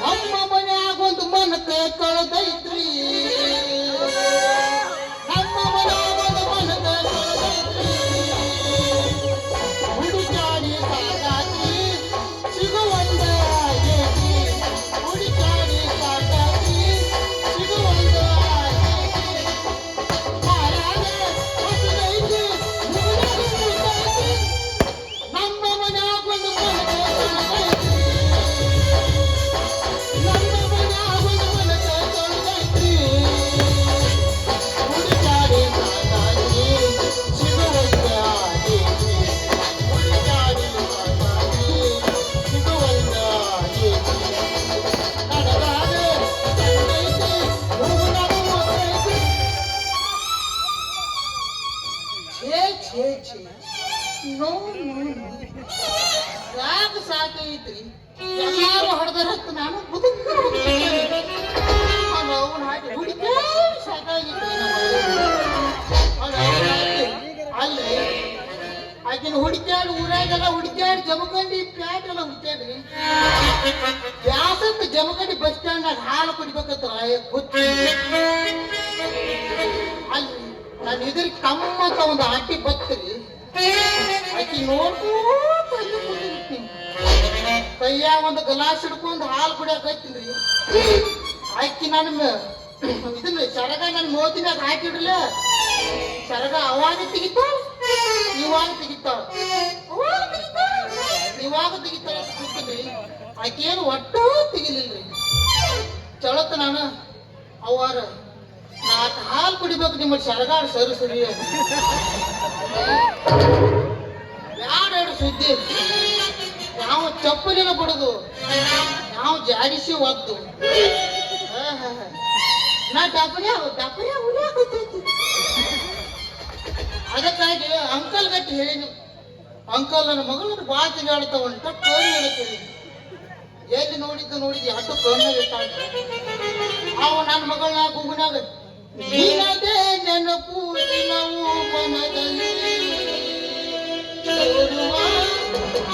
ನಮ್ಮ ಮನ್ಯಾಗೊಂದು ಮನಕ ಕಳೆದೈತ್ರಿ ನಮ್ಮ ಮನ್ಯಾಗೊಂದು ಮನಕ ಕಳೆದೈತ್ರಿ ಹುಡುಕಾಡಿ ಸಾಕಾಗಿ ಸಿಗುವಂದ ಆಗೇತಿ ಹುಡುಕಾಡಿ ಸಾಕಾಗಿ ಸಿಗುವಂದ ಆಗೇತಿ ಹಾರಾಗ ಹಸಿದೈತಿ ಮುಗುಳಾಗ ಮುಗ್ದೈತಿ ನಮ್ಮ ಮನ್ಯಾಗೊಂದು ಮನಕ ಕಳೆದೈತ್ರಿ ನಮ್ಮ ಮನ್ಯಾಗೊಂದು ಮನಕ ಕಳೆದೈತ್ರಿ ಹುಡುಕಾಡಿ ಸಾಕಾಗಿ ಸಿಗುವಂದ ಆಗೇತಿ ಹುಡುಕಾಡಿ ಸಾಕಾಗಿ ಸಿಗುವಂದ ಆಗೇತಿ ನಡಗಾಗ ಸಂಗೈತಿ ಮುಗುಳಾಗ ಮುಗ್ದೈತಿ ಛೇ ಛೇ ಛೇ ನೋ ಯಾಕ ಸಾಕೈತ್ರಿ ಎಲ್ಲಾರು ಹೊಡೆದರತ್ತು ನಾನು ಬದುಕರು ಅವನ ಹಾಕಿ ಹುಡುಕಿ ಸಾಕಾಗಿತ್ರಿ ಅಲ್ಲಿ ಆಕಿನ ಹುಡುಕ್ಯಾಡಿ ಊರಾಗೆಲ್ಲ ಹುಡುಕ್ಯಾಡಿ ಜಮಖಂಡಿ ಪ್ಯಾಟ್ ಎಲ್ಲ ಹುಡುಕ್ಯಾಡ್ರಿ ಬ್ಯಾಸತ್ತು ಜಮಖಂಡಿ ಬಸ್ ಸ್ಟ್ಯಾಂಡ್ನಾಗ ಹಾಲು ಕುಡಿಬೇಕತ್ರ ಗೊತ್ತಿ ಅಲ್ಲಿ ನಾನು ಇದ್ರಿಗೆ ತಮ್ಮಂತ ಒಂದು ಆಂಟಿ ಬತ್ರಿ ಆಕಿ ನೋಡ್ಕೋತ ಅಲ್ಲಿ ಕುಂದಿರ್ತೀನಿ ಕೈಯಾಗ ಒಂದು ಗ್ಲಾಸ್ ಹಿಡ್ಕೊಂಡು ಹಾಲು ಕುಡಿಯಾಕತ್ತೀನಿ ಆಕಿ ನನ್ನ ಇದನ್ನ ಸರಗ ನನ್ನ ಮೋತಿ ಮ್ಯಾಗ ಹಾಕಿಡ್ರಲ್ಲ ಸರಗ ಅವಾಗ ತೆಗಿತಾಳ ಇವಾಗ ತೆಗಿತಾಳ ಇವಾಗ ತೆಗಿತಾಳ ಕೂತೀನಿ ಆಕೇನು ಒಟ್ಟೂ ತೆಗಿಲಿಲ್ರಿ ಚಳತ್ ನಾನು ಅವಾರ ನಾಲ್ಕು ಹಾಲು ಕುಡಿಬೇಕು ನಿಮ್ಮ ಸರಗಾಡ ಸರಿ ಸರಿ ಯಾರು ಸುದ್ದಿ ನಾವು ಚಪ್ಪಲಿನ ಬಿಡುದು ನಾವು ಜಾಡಿಸಿ ಒದ್ದು ನಾ ಡಬ್ಬರಿ ಉಳಿಯಾಕತ್ತೈತಿ ಅದಕ್ಕಾಗಿ ಅಂಕಲ್ ಗಟ್ಟಿ ಹೇಳಿನು ಅಂಕಲ್ ನನ್ನ ಮಗಳು ಭಾಳ ತಿರುಗಾಡ್ತಾವ ಉಂಟ ಕಣ್ಣು ಹೇಳತ್ತೇಳಿ ಎಲ್ಲಿ ನೋಡಿದ್ದು ಅಟ್ಟು ಕಣ್ಣು ಇರ್ತಾಳ ಅವ ನನ್ನ ಮಗಳನ್ನ ಗುಗುನಾಗ ನೀನದೇ ನೆನಪು ದಿನವು ಮನದಲ್ಲಿ ತೋರುವ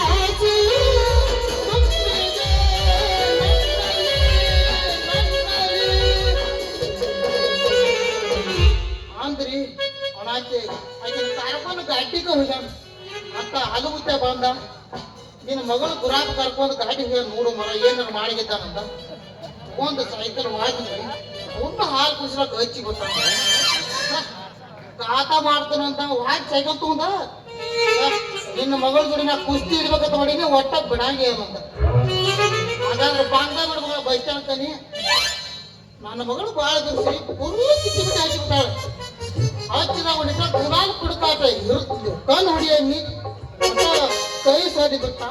ಆಸೆಯು ತುಂಬಿದೆ ನನ್ನಲ್ಲಿ. ಅಂದ್ರಿ ಅವನಾಕೆ ಆಕಿನ ಕರ್ಕೊಂಡು ಗಾಡಿಗೆ ಹೋಗ್ಯಾನ ಅಂತ ಹಲಗುತ್ತೆ ಬಂದ ನಿನ್ನ ಮಗಳು ಗುರಾಕ ಕರ್ಕೊಂಡು ಗಾಡಿಗೆ ನೋಡು ಮರ ಏನಾರು ಮಾಡಿಗಿದ್ದಾನಂತ ಒಂದು ಸೈಕಲ್ ವಾಜಿದ್ರಿ ಒಂದು ಹಾಲು ಕುಸ್ಲಾಕ ಹಚ್ಚಿ ಗೊತ್ತಾಗ ಕಾಟ ಮಾಡ್ತಾನಂತ ವಾಜ್ ಸೈಕಲ್ ತಗೊಂಡ ನಿನ್ನ ಮಗಳ ಜೋಡಿ ನಾ ಕುಸ್ತಿ ಇಡ್ಬೇಕಂತ ಮಾಡೀನಿ ಒಟ್ಟ ಬಿಡಂಗೆ ಏನಂತ ಹಾಗಾದ್ರೆ ಬಾಂಗ ಬಿಡ್ಬೇಕ ಬಸ್ ಸ್ಟ್ಯಾಂಡ್ ತಾನಿ ನನ್ನ ಮಗಳು ಭಾಳ ದಿವಸ ಪೂರ್ವ ಕಿತ್ತಿ ಬಿಟ್ಟು ಹಾಕಿಬಿಟ್ಟಾಳೆ ಹಚ್ಚಿದ ಹೊಡಿಸ ಗುಲಾಲ್ ಕುಡ್ಕಾಟ ಕಣ್ಣು ಹೊಡಿಯನ್ನಿ ಕೈ ಸರಿ ಬಿಟ್ಟ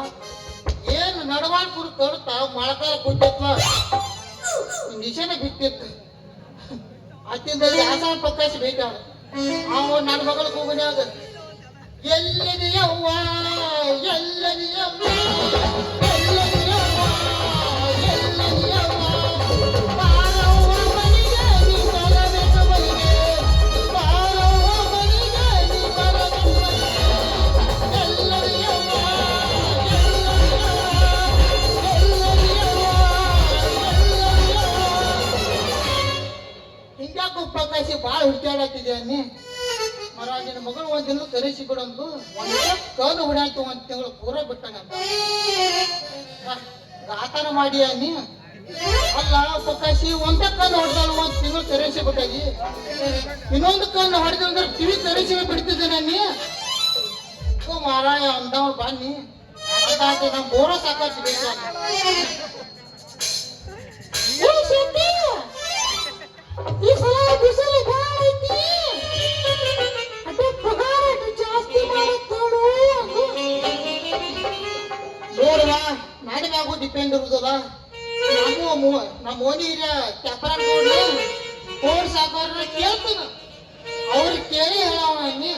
ಏನು ನಡವಾಳ್ ಕುಡ್ ಕಡ್ತಾ ಮೊಳಕಾಲ ಕುಟ್ಟತ್ವ ನಿಶಾನ ಬಿಟ್ಟಿತ್ತು ಅತ್ತಿಂದ ಆಸಾನ್ ಪ್ರಕಾಶ ಬೇಟಾಳ ಅವ ನನ್ನ ಮಗಳ ಕೂಗನ್ಯಾಗ ಎಲ್ಲದಿಯವ್ವ ಎಲ್ಲದಿಯವ್ವ ಎಲ್ಲದಿಯವ್ವ ಎಲ್ಲದಿಯವ್ವ ಬಾರವ್ವ ಮನೆಗೆ ನೀ ಬರಬೇಕ ಮನೆಗೆ ಬಾರವ್ವ ಮನೆಗೆ ನೀ ಬರಬೇಕ ಮನೆಗೆ ಎಲ್ಲದಿಯವ್ವ ಹಿಂಗ್ಯಾಕು ಪ್ರಕಾಶಿ ಭಾಳ ಹುಡ್ಕ್ಯಾಡತ್ತಿದೆ ಅನ್ನಿ ಮರಾಜಿನ ಮಗಳು ಒಂದ್ ದಿನ ಕರೆಸಿ ಬಿಡಂತು ಒಂದ್ ಕಣ್ಣು ಹೊಡ್ಯಾತು ಒಂದ್ ತಿಂಗಳು ಪೂರ ಬಿಟ್ಟಂಗಂತ ಗಾತನ ಮಾಡಿ ಅನ್ನಿ ಅಲ್ಲ ಪ್ರಕಾಶಿ ಒಂದ ಕಣ್ಣು ಹೊಡೆದಾಳು ಒಂದ್ ತಿಂಗಳು ಕರೆಸಿ ಬಿಟ್ಟಾಗಿ ಇನ್ನೊಂದು ಕಣ್ಣು ಹೊಡೆದ ಅಂದ್ರೆ ಕಿವಿ ಕರೆಸಿ ಬಿಡ್ತಿದ್ದೇನೆ ಅನ್ನಿ ಮಾರಾಯ ಅಂದವ್ ಬನ್ನಿ ಅದಾಗಿ ನಮ್ ಬೋರ ಸಾಕಾಸಿ ಬೇಕು ಈ ಸಲ ಬಿಸಿಲು ಭಾಳ ಐತಿ ಅದೇ ಪಗಾರ ಜಾಸ್ತಿ ಮಾಡತ್ತೋಡು ನೋಡುವ ನಾಡಿನಾಗೂ ಡಿಪೆಂಡ್ ಇರುದಲ್ಲ ನಮ್ಮ ಓನಿ ಕ್ಯಾಪರ ನೋಡಿ ಕೋಡ್ ಸಾಕೋರ್ನ ಕೇಳ್ತಾನ ಅವ್ರಿಗೆ ಕೇಳಿ ಹೇಳವ ಅನ್ನಿ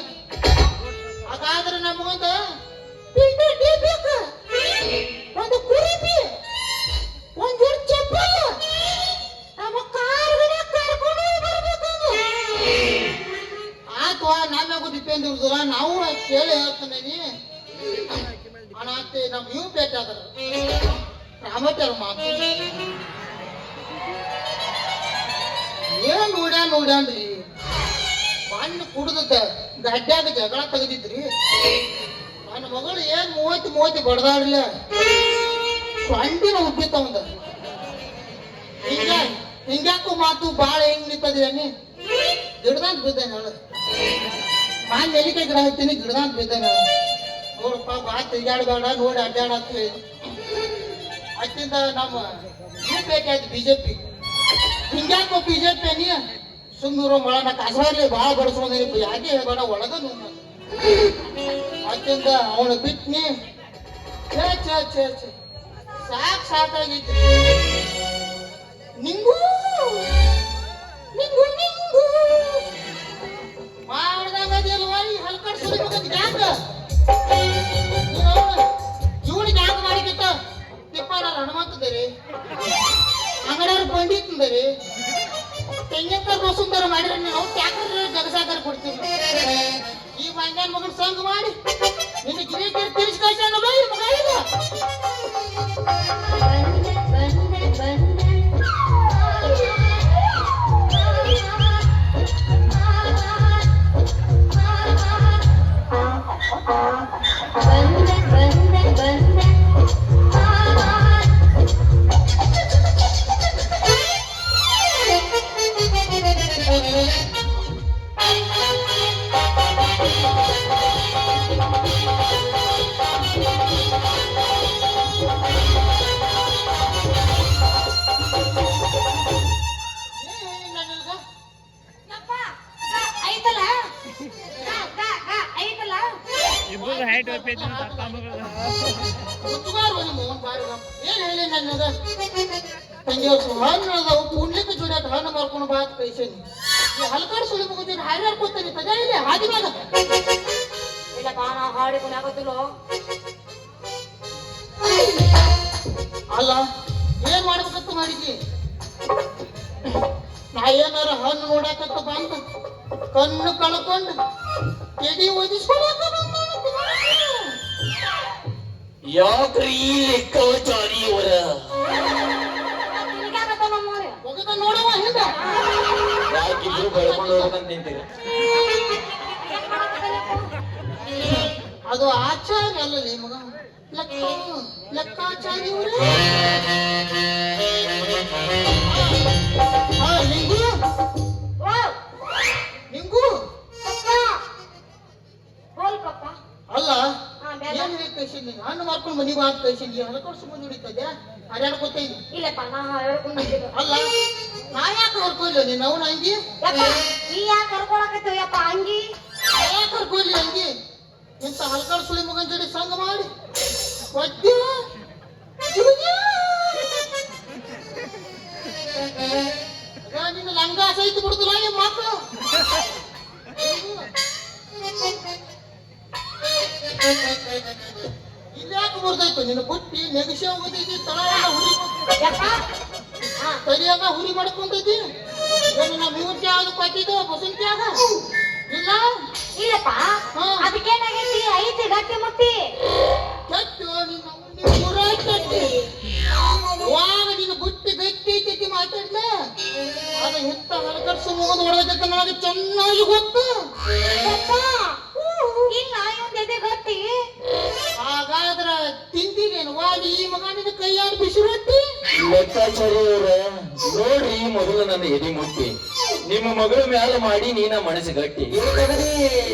ಹಾಗಾದ್ರೆ ನಮಗೊಂದು ಒಂದು ಕುರಿಪಿ ಒಂದ್ ಜೋಡಿ ಚಪ್ಪಲ್ ನಮ್ಮ ಕಾರ್ಗಳೇ ಕರ್ಕೊಂಡು ಬರ್ಬೇಕಂದು ಆತ್ವಾ ನಮ್ಯಾಗೂ ಡಿಪೆಂಡ್ ಇರುದಿಲ್ಲ ನಾವು ಕೇಳಿ ಹೇಳ್ತಾನೆ ಅನಾತೆ ನಮ್ ಇವ್ ಭೇಟಿ ಆದ್ರ ರಾಮಚಾರ ಮಾತು ಏನ್ ನೋಡ್ಯಾನ್ರಿ ಮಣ್ಣು ಕುಡ್ದದ ಗಡ್ಡ್ಯಾಗ ಜಗಳ ತೆಗೆದಿದ್ರಿ ನನ್ನ ಮಗಳು ಏನ್ ಮೂವತ್ತಿ ಬಡ್ದಾಡ್ಲ ಸೊಂಡಿನ ಹುಟ್ಟಿತ್ತವಂದ ಹಿಂಗ್ಯಾಕೋ ಮಾತು ಬಾಳ ಹೆಂಗ್ ನಿಂತದೇನಿ ಗಿಡದಂತ ಬಿದ್ದಾನೆ ಅವಳು ನಾನ್ ನೆಲಿಕೆ ಗಿಡ ಹತ್ತೀನಿ ಗಿಡದಂತ ಬಿದ್ದಾನೆ ನೋಡಪ್ಪ ಬಾ ತಿರ್ಗಾಡ್ಬೇಡ ನೋಡಿ ಅಡ್ಡಾಡತ್ತಿ ಅತ್ತಿಂದ ನಮ್ಮ ಇವ್ ಬೇಕಾಯ್ತು ಬಿಜೆಪಿ ಹಿಂಗ್ಯಾಕೋ ಬಿಜೆಪಿ ನೀ ಸುಮ್ಮನಿರೋ ಮೊಳನ ಕಸಾರ್ಲಿ ಭಾಳ ಬಡಿಸ್ಕೊಂಡಿ ಯಾಕೆ ಹೇಳ್ಬೇಡ ಒಳಗ ಅತ್ತಿಂದ ಅವನು ಬಿಟ್ನಿ ಸಾಕಾಗಿತ್ತು ನಿಂಗೂ ನಿಂಗೂ ನಿಂಗೂ ಮಾಡ್ದಾಗದಿಲ್ವಾ ಈ ಹಲ್ಕಡ್ ಸುಳಿಬೇಕಂತ ಯಾಕ ಇವನಿಗೆ ಯಾಕೆ ಮಾಡಿಕಿತ್ತ ತಿಪ್ಪಾರ ಹನುಮಂತದರಿ ಅಂಗಡಿಯವ್ರು ಬಂದಿತ್ತಂದರಿ ತೆಂಗಿನಕಾಯಿ ರೋಸುಂದರ ಮಾಡಿದ್ರೆ ನಾವು ಟ್ಯಾಕ್ಟರ್ ಜಗಸಾಕರ್ ಕೊಡ್ತೀವಿ ಈ ಮಂಗ್ಯಾನ ಮಗನ ಸಂಘ ಮಾಡಿ ನಿನ್ನ ಗಿರಿಕೆ ತಿಳಿಸಿ ಕಳ್ಸೋಣ ಮಗ ಇಲ್ಲ ಏನ್ ಹೇಳಿ ನನಗ ಹಣ್ಣು ಕುಡ್ಲಿಕ್ಕೆ ಜೋಡ್ಯಾಕ ಹಣ್ಣು ಮಾರ್ಕೊಂಡು ಬಾ ಕೈಸೇನಿ ಈ ಹಲ್ಕಾಡ್ ಸುಳಿ ಮುಗಿದ್ರೆ ಹಾರ್ಯಾರ್ ಕೂತಾನೆ ತಗ ಇಲ್ಲಿ ಹಾದಿ ಮ್ಯಾಗ ಇಲ್ಲಪ್ಪ ನಾ ಹಾಡಿಕೊಂಡು ಆಗೋದಿಲ್ಲೋ ಅಲ್ಲ ಏನ್ ಮಾಡ್ಬೇಕಂತ ಮಾಡಿದ್ವಿ ನಾ ಏನಾರ ಹಣ್ಣು ನೋಡಾಕತ್ತ ಬಂದ ಕಣ್ಣು ಕಳ್ಕೊಂಡು ಕೆಡಿ ಒದಿಸ್ಕೊಳಕ ಯಾಕ್ರಿ ಲೆಕ್ಕಾಚಾರಿ ಅವರ ಹೋಗದ ನೋಡವ ಹಿಂದ ಯಾಕಿಬ್ರು ಬೆಳ್ಕೊಂಡು ಹೋಗ್ಬೇಕಂತ ನಿಂತೀರ ಅದು ಆಚಾರ ಅಲ್ಲಲೇ ಮಗ ಲೆಕ್ಕಾಚಾರಿ ನಿಂಗು ನಿಂಗು ಅಲ್ಲ ಏನ್ ಕಳ್ಸಿನಿ ಹಣ್ಣು ಮಾರ್ಕೊಂಡು ಮನಿಗೆ ಹಾಕಿ ಕಳ್ಸಿನಿ ಹಲ್ಕೊಂಡು ಸುಮ್ಮನೆ ದುಡಿತದೆ ಹರ್ಯಾಡ್ಕೊತ ಇದ್ದಿ ಇಲ್ಲಪ್ಪ ನಾ ಹೇಳ್ಕೊಂಡು ಅಲ್ಲ ನಾ ಯಾಕೆ ಹೊರ್ಕೊಲ್ಲ ನೀನು ಅವನ ಅಂಗಿ ನೀ ಯಾಕೆ ಕರ್ಕೊಳಕತ್ತೀಯಪ್ಪ ಅಂಗಿ ಯಾಕೆ ಹೊರ್ಕೊಲ್ಲಿ ಅಂಗಿ ಇಂಥ ಹಲ್ಕಾಡ್ ಸುಳಿ ಮಗನ್ ಜೋಡಿ ಸಂಘ ಮಾಡಿ ಒದ್ದೆ ನಿನ್ನ ಲಂಗ ಸಹಿತ ಬಿಡುದಿಲ್ಲ ನಿಮ್ಮ ಮಕ್ಕಳು ಇಲ್ಯಾಕೆ ಬರ್ದಾಯ್ತು ನಿನ್ನ ಬುಟ್ಟಿ ನೆಗಸಿ ಹೋಗತೈತಿ ತಳವೆಲ್ಲ ಹುರಿ ತಲೆಯೆಲ್ಲ ಹುರಿ ಮಾಡ್ಕೊಂಡೈತಿ ನಮ್ಮ ಇವ್ರಿಗೆ ಯಾವ್ದು ಕೊಟ್ಟಿದ್ದ ಬಸಂತ್ಯಾಗ ಇಲ್ಲ ಇಲ್ಲಪ್ಪ ಅದಕ್ಕೇನಾಗೈತಿ ಐತಿ ಗಟ್ಟಿ ಮುಟ್ಟಿ ಕೆಟ್ಟು ನಿನ್ನ ಊರ ಕೆಟ್ಟಿ ಯಾವಾಗ ನಿನ್ನ ಬುಟ್ಟಿ ಗಟ್ಟಿ ಐತಿ ಮಾತಾಡ್ಲ ಅದು ಹೆತ್ತ ಹಲಕರ್ಸು ಮುಗಿದು ಹೊಡೆದೈತೆ ನನಗೆ ಚೆನ್ನಾಗಿ ಗೊತ್ತು ಇಲ್ಲ ಇವಂದ ಎದೆ ಗಟ್ಟಿ ಹಾಗಾದ್ರ ತಿಂದಿನೇನು ವಾಡಿ ಈ ಮಗನಿನ ಕೈಯಾಡಿ ಬಿಸಿ ರೊಟ್ಟಿ ಲೆಕ್ಕಾಚಾರಿ ಅವರ ನೋಡ್ರಿ ಮೊದಲು ನನ್ನ ಎದೆ ಮುಟ್ಟಿ ನಿಮ್ಮ ಮಗಳ ಮ್ಯಾಲ ಮಾಡಿ ನೀನ ಮನಸ್ಸು ಗಟ್ಟಿ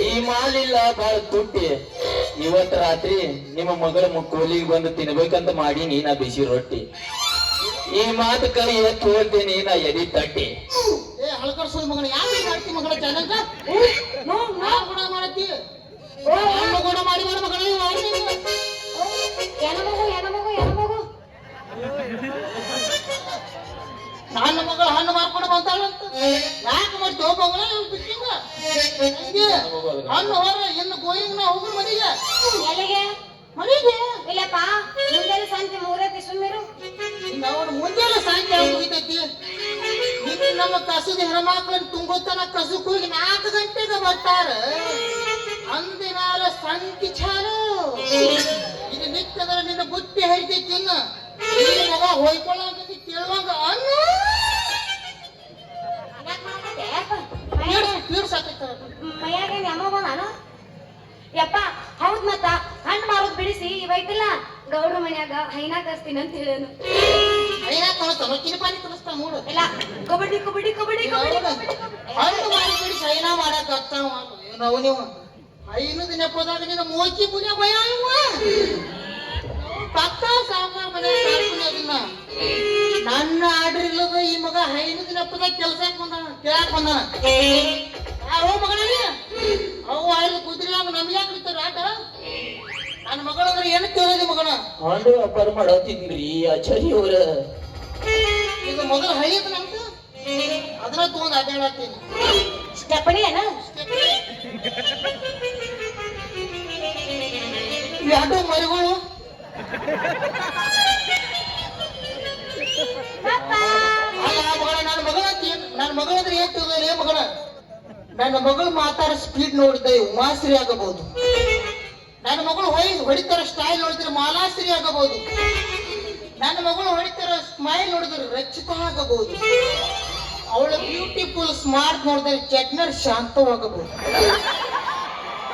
ಈ ಮಾಲಿಲ್ಲ ಬಾಳ ತುಟ್ಟಿ ಇವತ್ತ ರಾತ್ರಿ ನಿಮ್ಮ ಮಗಳ ಕೋಲಿಗೆ ಬಂದು ತಿನ್ಬೇಕಂತ ಮಾಡಿ ನೀನ ಬಿಸಿ ರೊಟ್ಟಿ ಈ ಮಾತು ಕೈ ಎತ್ತು ಹೋಗ್ತೀನಿ ನಾ ಎದಿ ತಟ್ಟಿ ಏ ಹಳಕರ್ಸೋ ಮಗನ ಯಾಕೆ ಮಾಡ್ತಿ ಮಗಳ ಚೆನ್ನಾಗ ಗುಣ ಮಾಡತ್ತಿ ಗುಣ ಮಾಡಿ ಮಾಡ ಮಗಳ ಎನಮಗು ನನ್ನ ಮಗಳು ಹಣ್ಣು ಮಾರ್ಕೊಂಡು ಬಂತಾಳಂತ ಯಾಕೆ ಮಾಡ್ತಿ ಹೋಗ ಬಿಟ್ಟಿಂಗ ಹಣ್ಣು ಹೊರ ಇನ್ನು ಗೋಯಿಂಗ್ ನಾ ಹೋಗ್ರು ಮನೆಗೆ ಎಲ್ಲಿಗೆ ಮನೆಗೆ ಇಲ್ಲಪ್ಪ ಮುಂಜಾನೆ ಸಂಜೆ 3 ಸುಮ್ಮಿರು ಅವನು ಮುಂಜಾನೆ ಸಾಯಂಕಾಲ ಮುಗಿತೈತಿ ಇನ್ನು ನಮ್ಮ ಕಸದ ಹೆಣ್ಮಕ್ಳನ್ನ ತುಂಗೋತನ ಕಸಕ್ಕೆ ಹೋಗಿ 4 ಗಂಟೆಗೆ ಬರ್ತಾರ ಅಂದಿನಾಲ ಸಂತಿ ಚಾಲು ಬುತ್ತಿ ಹರಿತೈತಿ ಇನ್ನ ಈ ಮಗ ಹೊಯ್ಕೊಳ್ಳೋಕೆ ಕೇಳುವಂಗ ಅನ್ನ ಅದ್ಯಾಕ್ ಮಾಡಕತ್ತೆ? ಯಾಕ? ತೀರ್ಸಾಕೈತ ಮೈಯಾಗೇನ್ ಯಮ ಬಂದಾನ? ಯಪ್ಪ ಹೌದ್ ಮತ್ತ ಹಣ್ಣು ಮಾರೋದ್ ಬಿಡಿಸಿ ಇವೈತಿಲ್ಲ ಗೌಡ್ರ ಮನ್ಯಾಗ ಹೈನಾ ಕಸ್ತೀನಿ ಅಂತ ಹೇಳೇನು. ಐನಾ ಕಣತನ ಕಿರಿಪಾನಿ ಕಲಿಸ್ತಾ ನೋಡು ಇಲ್ಲ ಕಬಡ್ಡಿ ಕಬಡ್ಡಿ ಕಬಡ್ಡಿ ಕಬಡ್ಡಿ ಕಬಡ್ಡಿ ಹಣ್ಣು ಮಾಡಿ ಬಿಡಿ ಸೈನಾ ಮಾಡಕ್ ಹತ್ತಾವ ನಾವು ನೀವು ಐನದ ನೆಪದಾಗ ನಿನ್ನ ಮೋಚಿ ಪುಣ್ಯ ಭಯ ಇವ ಪಕ್ಕ ಸಾವುಕಾರ ಮನೆ ಅದನ್ನ ನನ್ನ ಆರ್ಡರ್ ಇಲ್ಲದ ಈ ಮಗ ಐನದ ನೆಪದಾಗ ಕೆಲ್ಸಕ್ಕೆ ಬಂದಾನ ಕೇಳಕ್ ಬಂದಾನ ಯಾರೋ ಮಗನಲ್ಲಿ ಅವು ಅಲ್ಲಿ ಕುದುರೆಯಾಗ ನಮ್ಗೆ ಯಾಕೆ ಬಿಡ್ತಾರ ಆಟ ನನ್ನ ಮಗಳಂದ್ರೆ ಏನು ಕೇಳೋದಿ ಮಗನ ಹಾಂಡು ವ್ಯಾಪಾರ ಮಾಡತ್ತಿದ್ರಿ ಆಚಾರ್ಯ ಅವರ ಇದು ಮೊದಲು ಹೈಯದ ನಂತ ಅದನ್ನ ತಗೊಂಡ್ ಅಡ್ಡಾಡತ್ತೀನಿ ಸ್ಟೆಪನಿ ಏನ? ಎರಡು ಮರಿಗಳು ಅಲ್ಲ ಮಗಳ ನನ್ನ ಮಗಳಂದ್ರೆ ಏನ್ ತಿಳಿದ್ರೆ ಮಗಳ ನನ್ನ ಮಗಳು ಮಾತಾಡೋ ಸ್ಪೀಡ್ ನೋಡಿದ್ರೆ ಉಮಾಶ್ರೀ ಆಗಬಹುದು ನನ್ನ ಮಗಳು ಹೊಡಿತಾರ ಸ್ಟೈಲ್ ನೋಡಿದ್ರೆ ಮಾಲಾಶ್ರೀ ಆಗಬಹುದು ನನ್ನ ಮಗಳು ಹೊಡಿತಾರ ಸ್ಮೈಲ್ ನೋಡಿದ್ರೆ ರಚಿತಾ ಆಗಬಹುದು ಅವಳ ಬ್ಯೂಟಿಫುಲ್ ಸ್ಮಾರ್ಟ್ ನೋಡಿದ್ರೆ ಚಟ್ನರ್ ಶಾಂತವಾಗಬಹುದು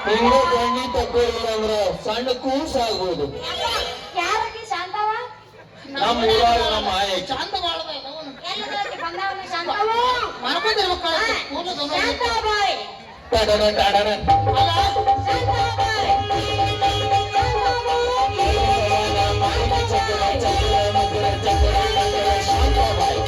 ಹಿಂಗ ಗಣ್ಣಿ ತಕ್ಕೋಲ್ಲ ಅಂದ್ರ ಸಣ್ಣ ಕೂಸ್ ಆಗ್ಬೋದು ಯಾರಿಗೆ ಶಾಂತವ? ನಮ್ಮ ಊರಾಗ ನಮ್ಮ ಆಯ ಶಾಂತ ಬಾಳದ ಎಲ್ಲದಕ್ಕೆ ಬಂದವನು ಶಾಂತವ? ಮರ್ಕೊಂಡಿರ್ಬೇಕು ಶಾಂತ ಬಾಯ್ ಟಡನ ಟಡನ ಅಲ್ಲ ಶಾಂತ ಬಾಯ್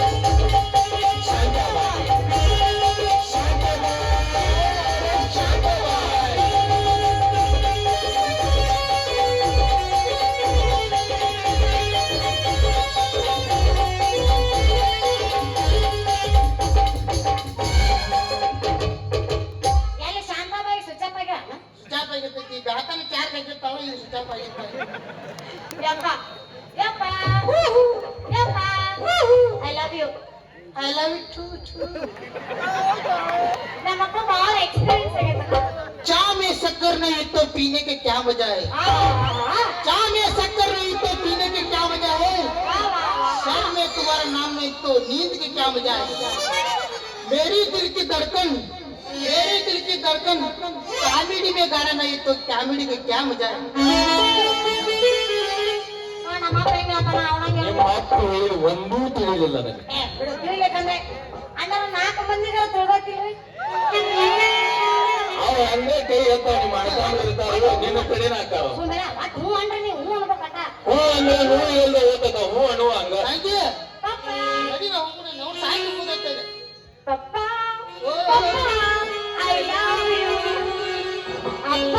ಎಲ್ಲಿ ಶಾಂತ ಬಾಯ್ ಸ್ವಿಚ್ ಆಫ್ ಆಗ್ಯಾನ? ಸ್ಟಾಪ್ ಆಗಿರ್ತೈತಿ ಬ್ಯಾತನ ಚಾರ್ಜ್ ಆಗಿರ್ತಾವ ಇದು ಸ್ಟಾಪ್ ಆಗಿರ್ತಾವ ಯಪ್ಪ ಯಪ್ಪ ಯಪ್ಪ I love you. I love you to ನಮ್ಮ ಮಕ್ಕಳು ಭಾಳ ಎಕ್ಸ್ಪೀರಿಯನ್ಸ್ ಆಗೈತೆ. चा में शक्कर नहीं तो पीने के क्या मजा है चा में शक्कर नहीं तो पीने के क्या मजा है सर में तुम्हारा नाम नहीं तो नींद के क्या मजा है मेरी दिल की धड़कन कॉमेडी में गाना नहीं तो कॉमेडी का क्या मजा है ನಮ್ಮ ಅಪ್ಪ ಹೆಂಗ ಅಂತಾನ ಅವನಂಗೆ ನಿಮ್ಮ ಮಾತು ಒಂದೂ ತಿಳಿಲಿಲ್ಲ ನನಗೆ ಬಿಡು ತಿಳಿಬೇಕಂದ್ರೆ ಅಣ್ಣನ 4 ಮಂದಿಗಳ ತೊಡಗೋತಿಲ್ರಿ. ಅವ ಹಂಗೆ ಕೈ ಎತ್ತಾವ ನಿಮ್ಮ ಅಣ್ಣ ಇರ್ತಾವ ನಿನ್ನ ಕಡೆನ ಹಾಕಾವ ಸುಮ್ಮನೆ ಒಟ್ಟು ಹ್ಞೂ ಅಂದ್ರೆ ನೀವು ಹ್ಞೂ ಅನ್ಬೇಕಟ್ಟ. ಹ್ಞೂ ಅಂದ್ರೆ ಹ್ಞೂ ಎಲ್ಲ ಓದ್ತಾವ ಹ್ಞೂ ಅನ್ನುವ ಹಂಗ ಥ್ಯಾಂಕ್ ಯು ಪಪ್ಪ ನಡಿ ನಾವು ಹೋಗೋಣ ನಾವು ಸಾಕು ಕೂದೈತೆ ಪಪ್ಪ ಪಪ್ಪ ಐ ಲವ್ ಯು ಅಪ್ಪ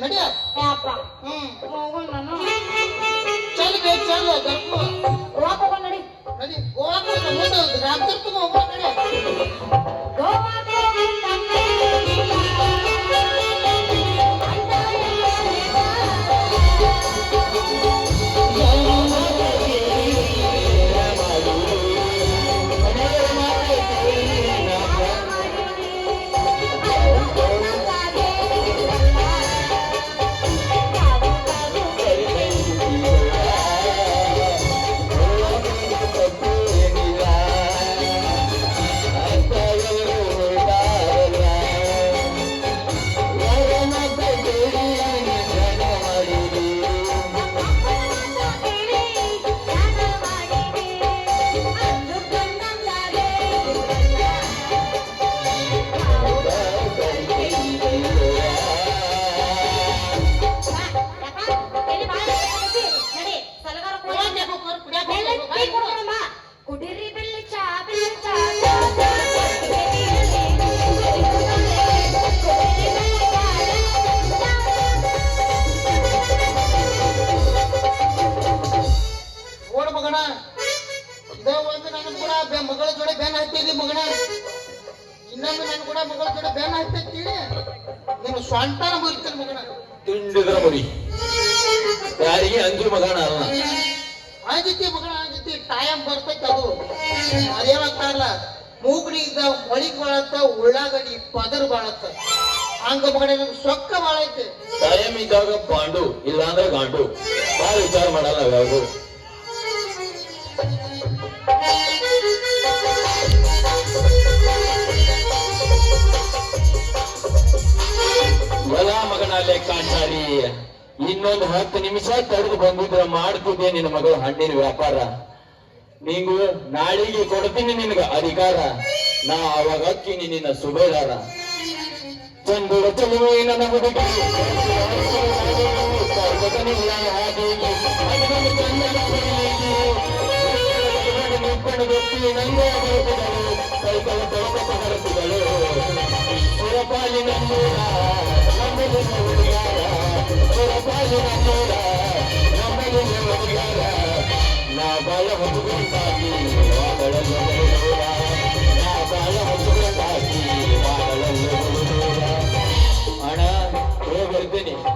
ನಡಿಯ ಅಪ್ಪ ಹೋಗೋಣ ನಾನು ಚಲ್ ಬೇಗ ಚಲ್ ಗರ್ಭ ಗೋವಾಕ್ ಹೋಗೋಣ ನಡಿ. ನಡಿ ಗೋವಾಕ್ ಮುಂದೆ ರಾಮತೀರ್ಥ ಹೋಗೋಣ ನಡಿ ಗೋವಾಕ್ Bye. ಸಂತಾನ ಮುಗಿಸ್ತಾನೆ ಮಗನ. ತಿಂಡಿದ್ರ ಮುರಿ ಯಾರಿಗೆ ಅಂಜು ಮಗನ ಅಲ್ಲ. ಅಂಜತಿ ಮಗನ ಅಂಜತಿ ಕಾಯಂ ಬರ್ತೈತೆ ಅದು. ಅದೇನಂತಾರಲ್ಲ ಮೂಗಡಿಯಿಂದ ಒಳಿಗ್ ಬಾಳತ್ತ ಉಳ್ಳಾಗಡ್ಡಿ ಪದರ್ ಬಾಳತ್ತ ಹಂಗ ಮಗನ ನಿಮ್ಗೆ ಸೊಕ್ಕ ಬಾಳ ಐತೆ. ಟೈಮ್ ಇದ್ದಾಗ ಪಾಂಡು ಇಲ್ಲಾಂದ್ರೆ ಗಾಂಡು ಬಾಳ ವಿಚಾರ ಮಾಡಲ್ಲ ಯಾವುದು. ಎಲ್ಲ ಮಗನ ಲೆಕ್ಕಾಚಾರಿ ಇನ್ನೊಂದು 10 ನಿಮಿಷ ತಡೆದು ಬಂದಿದ್ರ ಮಾಡ್ತಿದ್ದೆ ನಿನ್ನ ಮಗಳು ಹಣ್ಣಿನ ವ್ಯಾಪಾರ. ನೀವು ನಾಳಿಗೆ ಕೊಡ್ತೀನಿ ನಿನಗ ಅಧಿಕಾರ, ನಾ ಅವಾಗ ಅಕ್ಕಿನಿ ನಿನ್ನ ಸುಬೇದಾರ. ಚಂದುಳ ಚೆಲುವೆ ನನ್ನ ಹುಡುಗಿ ಪರ್ವತನಿಲ್ಲ ಹಾದಿಗೆ ಅದನ್ನು ಚಂದನ ಪಡೆಯಲಿ. ನಿಪ್ಪಣ ಗೊತ್ತಿ ನಂಗೆ ಹೊರತುಗಳು ಕೈಗಳ ಬೆಳಕ ಹೊರತುಗಳು ಸುರಪಾಲಿನ ಮೂರ ನಮ್ಮಲ್ಲಿನ ಹುಡುಗಾರ ಸುರಪಾಲಿನ ಮೂರ ನಮ್ಮಲ್ಲಿನ ಹುಡುಗಾರ ನಾ ಬಾಯ ಹೊತ್ತುಕೊಂಡಾಗಿ